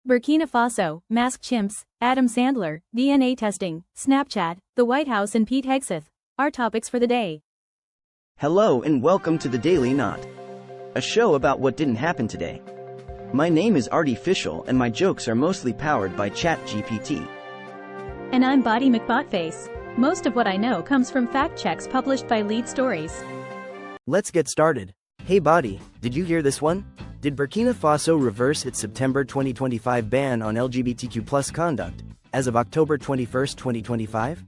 Burkina Faso, masked chimps, Adam Sandler, DNA testing, Snapchat, the White House and Pete Hegseth. Our topics for the day. Hello and welcome to the Daily Knot, a show about what didn't happen today. My name is Artificial and my jokes are mostly powered by ChatGPT. And I'm Body McBotface. Most of what I know comes from fact checks published by Lead Stories. Let's get started. Hey Body, did you hear this one? Did Burkina Faso reverse its September 2025 ban on LGBTQ+ conduct, as of October 21, 2025?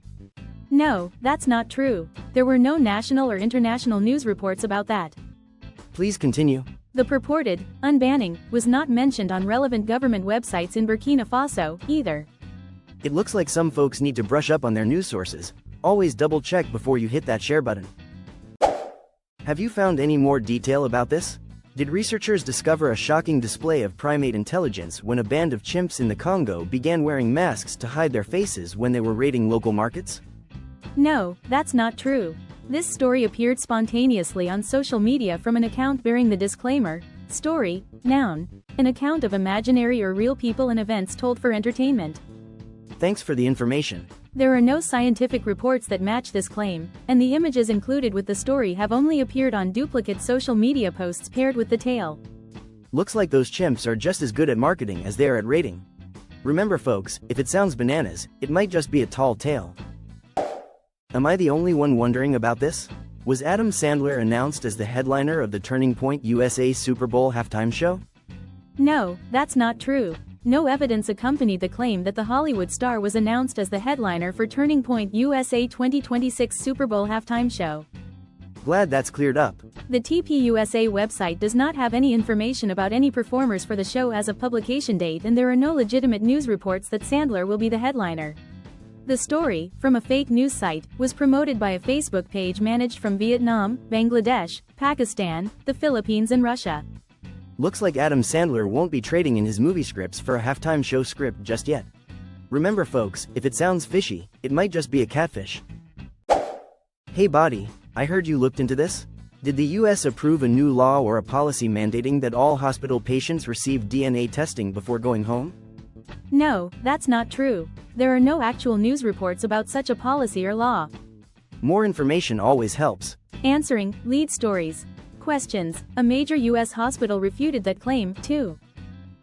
No, that's not true. There were no national or international news reports about that. Please continue. The purported unbanning was not mentioned on relevant government websites in Burkina Faso, either. It looks like some folks need to brush up on their news sources. Always double check before you hit that share button. Have you found any more detail about this? Did researchers discover a shocking display of primate intelligence when a band of chimps in the Congo began wearing masks to hide their faces when they were raiding local markets? No, that's not true. This story appeared spontaneously on social media from an account bearing the disclaimer, story, noun, an account of imaginary or real people and events told for entertainment. Thanks for the information. There are no scientific reports that match this claim, and the images included with the story have only appeared on duplicate social media posts paired with the tale. Looks like those chimps are just as good at marketing as they are at raiding. Remember folks, if it sounds bananas, it might just be a tall tale. Am I the only one wondering about this? Was Adam Sandler announced as the headliner of the Turning Point USA Super Bowl halftime show? No, that's not true. No evidence accompanied the claim that the Hollywood star was announced as the headliner for Turning Point USA 2026 Super Bowl halftime show. Glad that's cleared up. The TPUSA website does not have any information about any performers for the show as of publication date, and there are no legitimate news reports that Sandler will be the headliner. The story, from a fake news site, was promoted by a Facebook page managed from Vietnam, Bangladesh, Pakistan, the Philippines and Russia. Looks like Adam Sandler won't be trading in his movie scripts for a halftime show script just yet. Remember folks, if it sounds fishy, it might just be a catfish. Hey Body, I heard you looked into this? Did the US approve a new law or a policy mandating that all hospital patients receive DNA testing before going home? No, that's not true. There are no actual news reports about such a policy or law. More information always helps. Answering Lead Stories. Questions. A major U.S. hospital refuted that claim, too.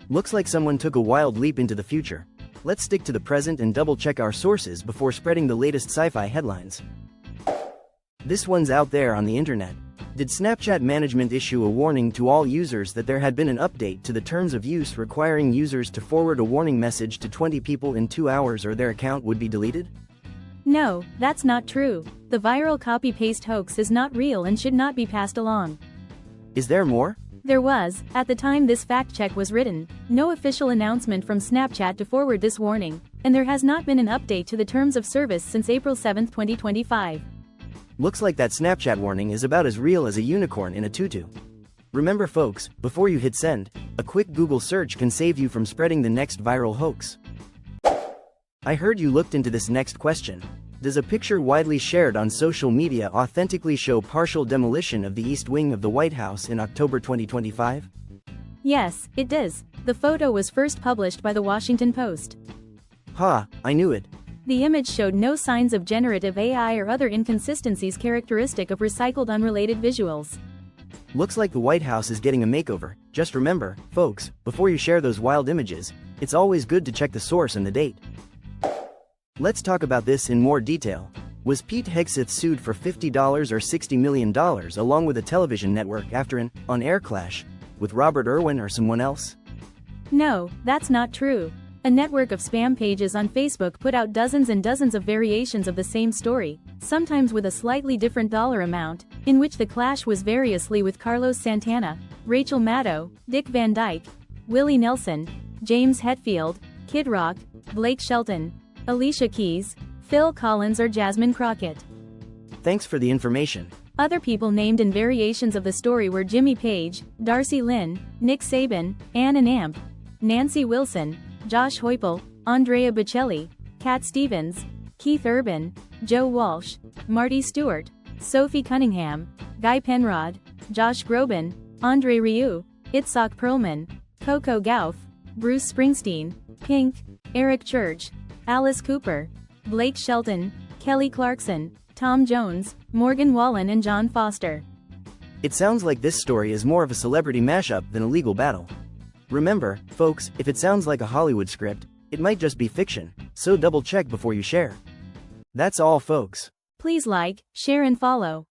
Looks like someone took a wild leap into the future. Let's stick to the present and double-check our sources before spreading the latest sci-fi headlines. This one's out there on the internet. Did Snapchat management issue a warning to all users that there had been an update to the terms of use requiring users to forward a warning message to 20 people in 2 hours or their account would be deleted? No, that's not true. The viral copy-paste hoax is not real and should not be passed along. Is there more? There was, at the time this fact check was written, no official announcement from Snapchat to forward this warning, and there has not been an update to the terms of service since April 7, 2025. Looks like that Snapchat warning is about as real as a unicorn in a tutu. Remember folks, before you hit send, a quick Google search can save you from spreading the next viral hoax. I heard you looked into this next question. Does a picture widely shared on social media authentically show partial demolition of the East Wing of the White House in October 2025? Yes, it does. The photo was first published by the Washington Post. Ha, I knew it. The image showed no signs of generative AI or other inconsistencies characteristic of recycled unrelated visuals. Looks like the White House is getting a makeover. Just remember, folks, before you share those wild images, it's always good to check the source and the date. Let's talk about this in more detail. Was Pete Hegseth sued for $50 or $60 million along with a television network after an on-air clash with Robert Irwin or someone else? No, that's not true. A network of spam pages on Facebook put out dozens and dozens of variations of the same story, sometimes with a slightly different dollar amount, in which the clash was variously with Carlos Santana, Rachel Maddow, Dick Van Dyke, Willie Nelson, James Hetfield, Kid Rock, Blake Shelton, Alicia Keys, Phil Collins or Jasmine Crockett. Thanks for the information. Other people named in variations of the story were Jimmy Page, Darcy Lynn, Nick Saban, Ann and Amp, Nancy Wilson, Josh Heupel, Andrea Bocelli, Cat Stevens, Keith Urban, Joe Walsh, Marty Stewart, Sophie Cunningham, Guy Penrod, Josh Groban, Andre Rieu, Itzhak Perlman, Coco Gauff, Bruce Springsteen, Pink, Eric Church, Alice Cooper, Blake Shelton, Kelly Clarkson, Tom Jones, Morgan Wallen and John Foster. It sounds like this story is more of a celebrity mashup than a legal battle. Remember, folks, if it sounds like a Hollywood script, it might just be fiction, so double check before you share. That's all, folks. Please like, share and follow.